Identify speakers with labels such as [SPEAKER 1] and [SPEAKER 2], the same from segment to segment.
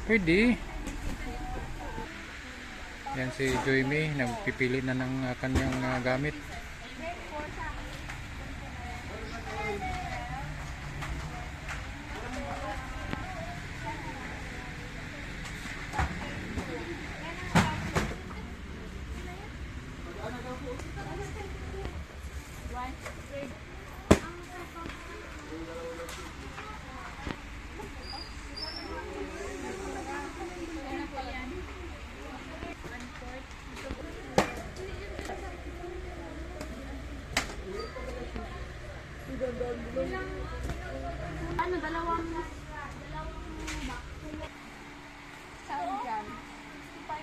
[SPEAKER 1] Pwede. Yan si Joy May, nagpipili na ng kanyang gamit.
[SPEAKER 2] Ano, dalawang saan dyan? 65.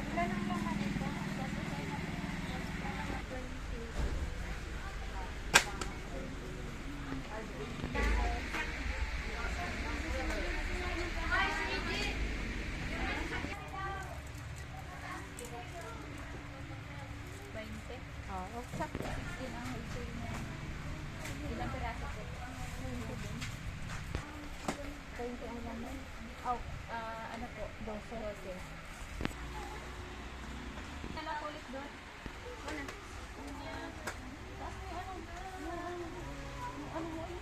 [SPEAKER 2] Ilan ang laman ito? Oh, sakto 16 ang wholesale niya. Ilang piraso po? 20 ang laman. Oh, ano po? 12. Kailan po ulit doon? Wala. Tapos may ano mo yun?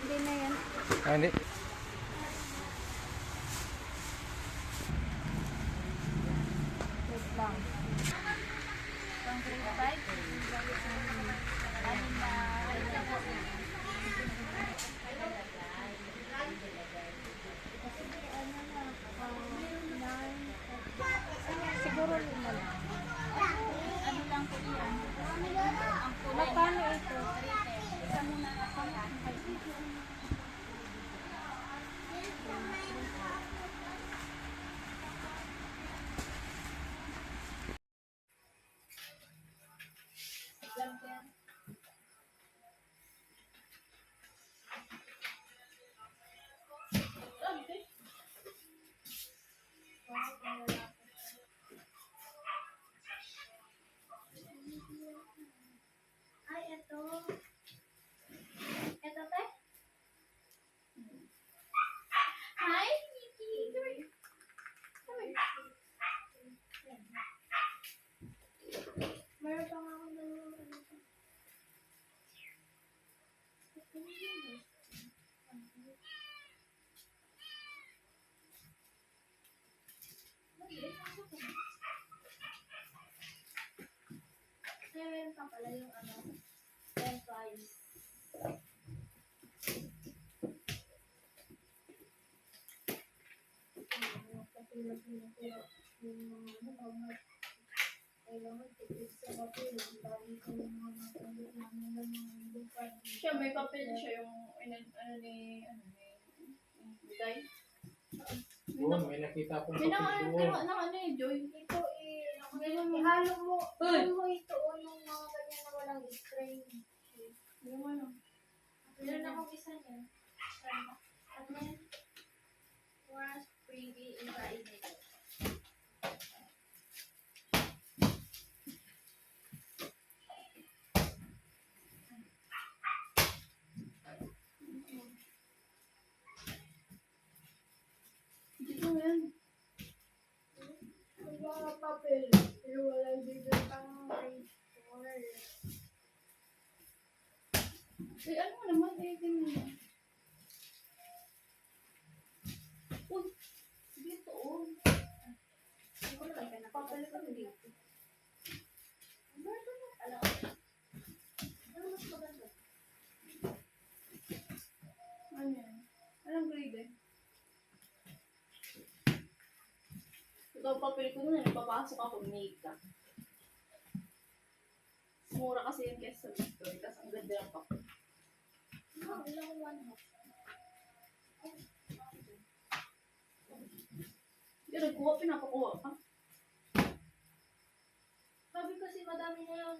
[SPEAKER 2] Hindi na yan.
[SPEAKER 1] Hindi.
[SPEAKER 2] Wait lang. Pang grade 5? Anin na rin na po. Siguro lima lang. Ano lang po yan? Ang kulay. Magkano ito? Isa muna na po. Ay, ito. Ito, te? Hi, Nikki. Meron pa nga akong dalawang ano. Meron pa pala yung ano, 10
[SPEAKER 3] Siya, may papel siya yung ano ni Day.
[SPEAKER 1] Doon, may nakita akong
[SPEAKER 3] May
[SPEAKER 1] papel doon.
[SPEAKER 3] ano eh, Joy.
[SPEAKER 2] Ito ihalo mo ito o yung mga ganyan na walang string.
[SPEAKER 3] Yung ano.
[SPEAKER 2] Meron akong isa niya. At yan, was freebie iba ito.
[SPEAKER 3] Dito yan.
[SPEAKER 2] Wala papel. Pero wala dito pang page 4.
[SPEAKER 3] Eh, ano mo naman? Eh, tingnan mo. Uy! Dito, oh.
[SPEAKER 2] Ako na lang papel ko dito.
[SPEAKER 3] Ano yan? Anong grade eh? Ito, papel ko na napapasok ako makeup. Mura kasi yung kesa sa Victory, kasi ang ganda ng papel.
[SPEAKER 2] Ilang 1 half.
[SPEAKER 3] Yung nagkuha, pinapakuha ka.
[SPEAKER 2] Sabi madami na yun.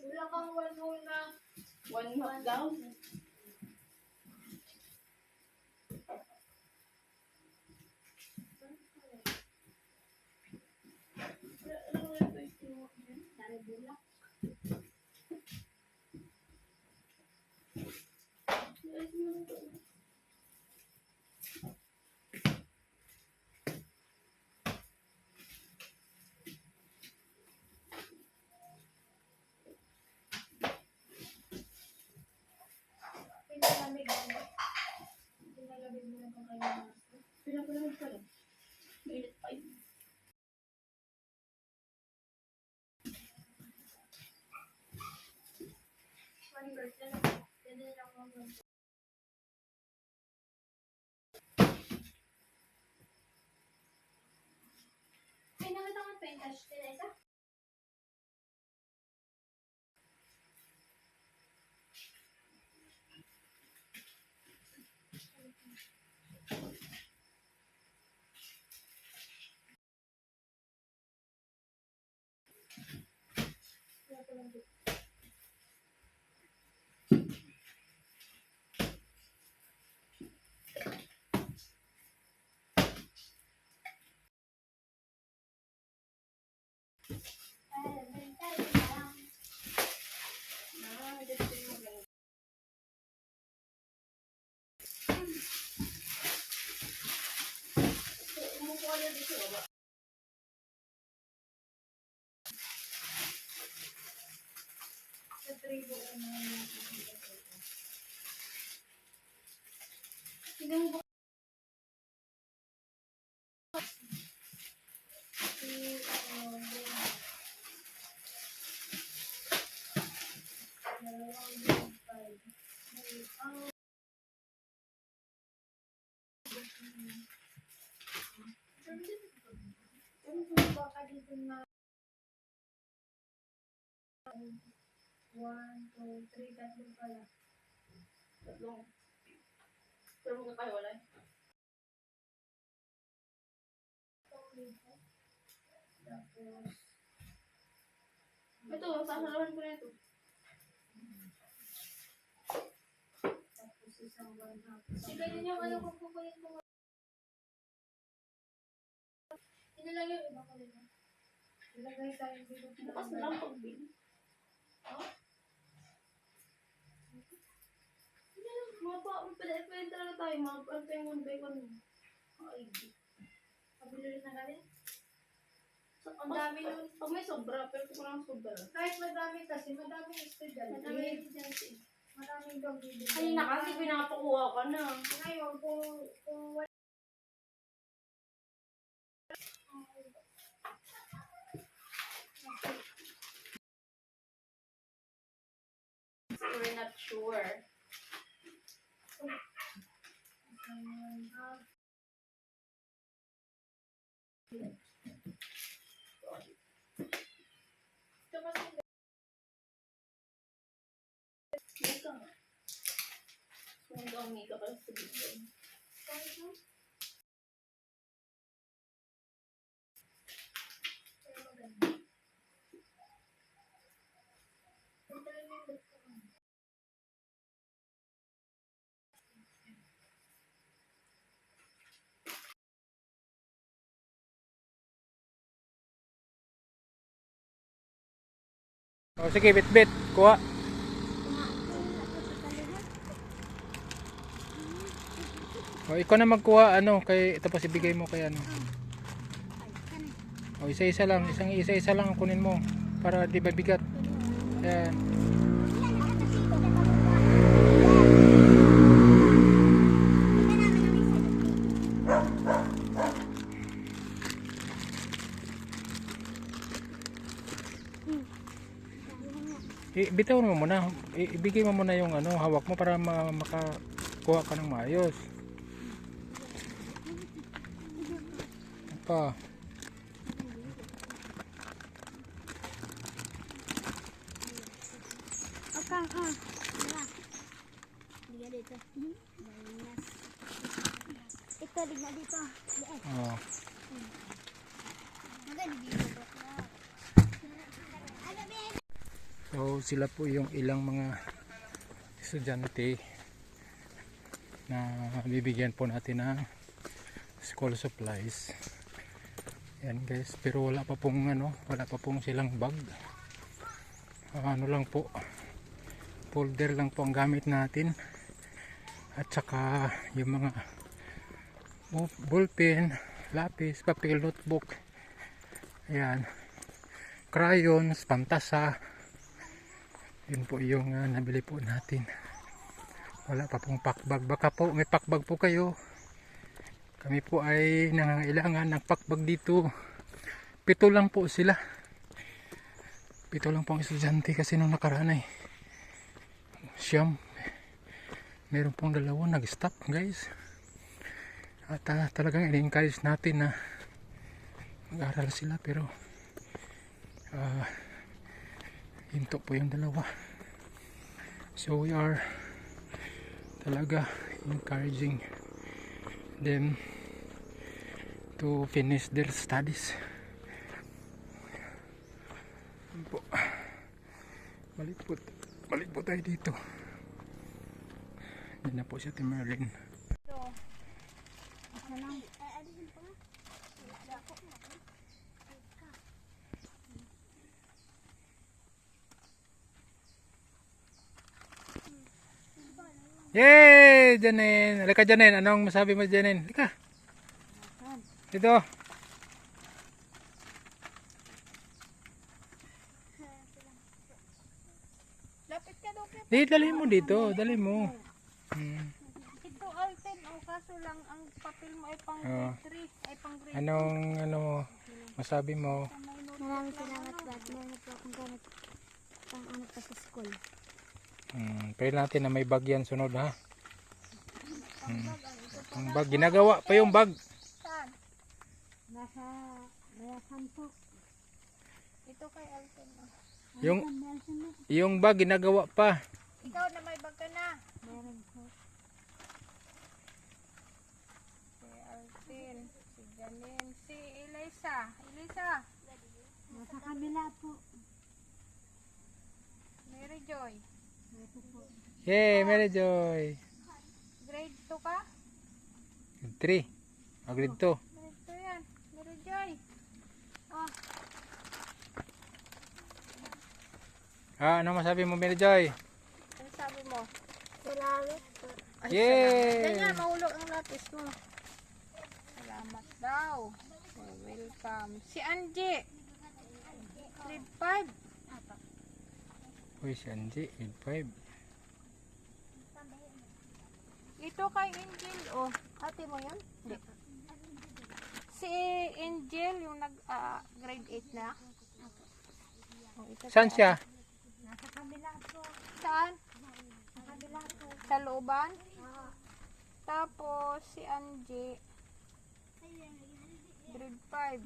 [SPEAKER 3] Wala kang one whole na. One half daw. Ano nga ito yung kinuha ko dyan?
[SPEAKER 2] Dami bulak.
[SPEAKER 3] Ay, ano ito?
[SPEAKER 2] Pinalamig mo. Pinalamig mo na kung kayo na.
[SPEAKER 3] Pinapalamig ka lang. Mainit pa yun.
[SPEAKER 2] One person. Pwede lang mo. Ay, nakita ko pa yung touch nila isa.
[SPEAKER 3] Ah, dito yung maganda. Umukuha niya dito. Wala.
[SPEAKER 2] Sa tribo ko na yun.
[SPEAKER 3] Tingnan mo.
[SPEAKER 2] Baka dito na 1, 2, 3, tatlong pala.
[SPEAKER 3] Tatlong. Pero magkakahiwalay.
[SPEAKER 2] Tapos,
[SPEAKER 3] Ito, sasalawan ko na ito.
[SPEAKER 2] tapos isang 1/2.
[SPEAKER 3] Sige din yung ano kung kukunin ko.
[SPEAKER 2] Inalagay yung iba ko dito. Ilagay tayo dito.
[SPEAKER 3] Bukas na lang pag-bin. Hindi lang, pwede talaga tayo. Ano pa yung one by one mo? Ay,
[SPEAKER 2] Kabilo rin na galing.
[SPEAKER 3] ang dami nun. Pag may sobra, pero kung walang sobra.
[SPEAKER 2] Kahit madami kasi, madaming estudyante.
[SPEAKER 3] Madami yung estudyante.
[SPEAKER 2] Maraming daw bibili.
[SPEAKER 3] Kanina kasi pinapakuha ka na.
[SPEAKER 2] Ngayon, kung wala.
[SPEAKER 3] We're not sure.
[SPEAKER 2] Ito kasi
[SPEAKER 3] Mika nga. Kung daw mika ka sa dito.
[SPEAKER 2] pero maganda. Ito rin yung gusto ko.
[SPEAKER 1] O sige, bit-bit. Kuha. O ikaw na magkuha ano kay tapos ibigay mo kay ano. O isa-isa lang, isa-isa lang ang kunin mo para di ba bigat. Ayan. Bitaw mo muna. Ibigay mo muna yung ano, hawak mo para makakuha ka ng maayos. Pa.
[SPEAKER 2] Okay, wala. Liga dito. Ito, liga dito.
[SPEAKER 1] Oh.
[SPEAKER 2] Maganda dito.
[SPEAKER 1] So sila po yung ilang mga estudyante na bibigyan po natin ng school supplies. Yan guys, pero wala pa pong silang bag. Ano lang po, folder lang po ang gamit natin. At saka yung mga ballpen, lapis, papel, notebook, ayan, crayons, pantasa. Yun po yung nabili po natin. Wala pa pong packbag. Baka po may packbag po kayo. Kami po ay nangangailangan ng packbag dito. 7 lang po sila. 7 lang po ang estudyante kasi nung nakaraan ay siyam. Meron pong 2 nag-stop guys. At talagang in-encourage natin na mag-aral sila, pero hinto po yung 2. So we are talaga encouraging them to finish their studies. Balik po tayo dito. Yan na po si Ate Merlin. Yay! Janen! Halika Janen! Anong masabi mo Janen? Halika! Dito!
[SPEAKER 2] Lapit ka daw.
[SPEAKER 1] Dali mo dito. Dali mo.
[SPEAKER 2] Ito Alten, kaso lang ang papel mo ay pang grade 3, ay pang grade 2.
[SPEAKER 1] Anong masabi mo?
[SPEAKER 4] Maraming salamat po at meron po akong gamit pang ano pa sa school.
[SPEAKER 1] Pwede natin na may bag yan sunod ha. Ang bag, ginagawa pa yung bag.
[SPEAKER 2] Saan?
[SPEAKER 4] Nasa po.
[SPEAKER 2] Ito kay Alten.
[SPEAKER 1] Yung bag ginagawa pa.
[SPEAKER 2] Ikaw na may bag ka na.
[SPEAKER 4] Meron po.
[SPEAKER 2] Si Alten, si Janine, si Elisa.
[SPEAKER 4] Nasa kabila po.
[SPEAKER 2] Mary Joy.
[SPEAKER 4] Ito po.
[SPEAKER 1] Yay, Mary Joy.
[SPEAKER 2] Grade 2 ka?
[SPEAKER 1] Grade 3. Grade 2.
[SPEAKER 2] Grade 2 yan. Mary Joy. Oh,
[SPEAKER 1] Ano masabi mo Mary Joy?
[SPEAKER 2] ano sabi mo?
[SPEAKER 4] Salamat po.
[SPEAKER 2] Ay,
[SPEAKER 1] Yay!
[SPEAKER 2] Ganyan, mahulog ang lapis mo. Salamat daw. Oh, welcome. Si Angie. Grade 5.
[SPEAKER 1] Uy, si Angie, grade 5.
[SPEAKER 2] Ito kay Angel. Oh, ate mo yun? Hindi. Si Angel, yung grade 8 na. Oh, ito
[SPEAKER 1] Saan
[SPEAKER 2] to.
[SPEAKER 1] siya?
[SPEAKER 4] Nasa kabila po.
[SPEAKER 2] Saan?
[SPEAKER 4] Sa kabila po.
[SPEAKER 2] Sa looban? Tapos, si Angie, grade 5.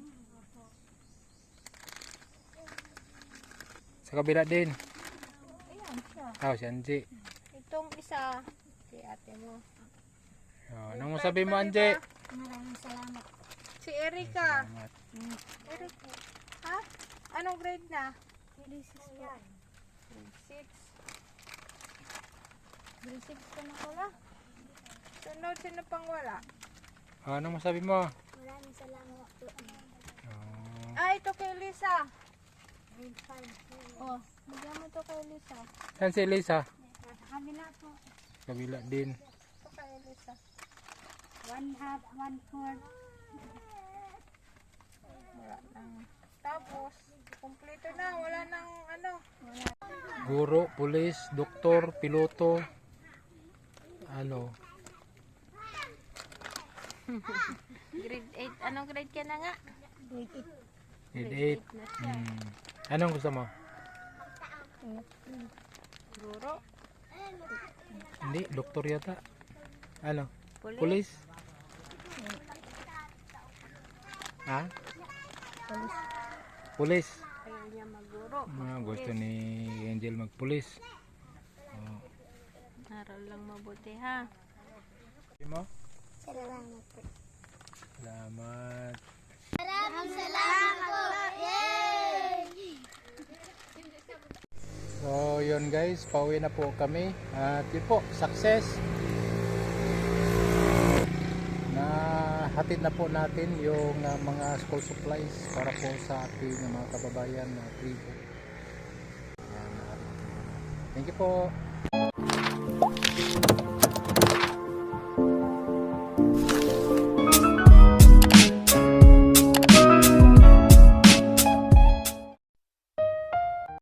[SPEAKER 1] Sa kabila din.
[SPEAKER 2] Ayan siya.
[SPEAKER 1] Si Angie.
[SPEAKER 2] Itong isa, si ate mo.
[SPEAKER 1] Anong masabi mo Angie?
[SPEAKER 4] Maraming salamat.
[SPEAKER 2] Si Erika.
[SPEAKER 1] Salamat.
[SPEAKER 2] Erika. Ha? Anong grade na?
[SPEAKER 4] Grade 6 po.
[SPEAKER 2] Grade 6. Grade 6 ka na wala. Sunod, sino pang wala?
[SPEAKER 1] Anong masabi mo?
[SPEAKER 4] Maraming salamat po.
[SPEAKER 2] Ito kay Lisa.
[SPEAKER 4] Grade 5 po.
[SPEAKER 2] Oh, bigyan mo to kay Lisa.
[SPEAKER 1] Saan si Elisa?
[SPEAKER 4] Nasa kabila po.
[SPEAKER 1] Kabila din.
[SPEAKER 2] Ito kay Lisa.
[SPEAKER 4] 1/2, 1/4.
[SPEAKER 2] Wala nang. Tapos, kumpleto na. Wala nang ano.
[SPEAKER 1] Guro, pulis, doktor, piloto.
[SPEAKER 2] Grade 8. Anong grade ka na nga?
[SPEAKER 4] Grade
[SPEAKER 1] Grade 8.
[SPEAKER 2] na siya.
[SPEAKER 1] Anong gusto mo?
[SPEAKER 2] Guro.
[SPEAKER 1] Hindi, doktor yata.
[SPEAKER 2] Pulis.
[SPEAKER 1] Pulis? Ha? Pulis.
[SPEAKER 2] Ayaw niya maguro.
[SPEAKER 1] Gusto ni Angel magpulis.
[SPEAKER 2] Aral lang mabuti ha.
[SPEAKER 1] Sabi mo?
[SPEAKER 4] Salamat po.
[SPEAKER 1] Salamat.
[SPEAKER 4] Maraming salamat po. Yay!
[SPEAKER 1] So, So yun guys, pauwi na po kami. At yun po, success. Na hatid na po natin yung mga school supplies para po sa ating mga kababayan na tribo. Ayan, thank you po.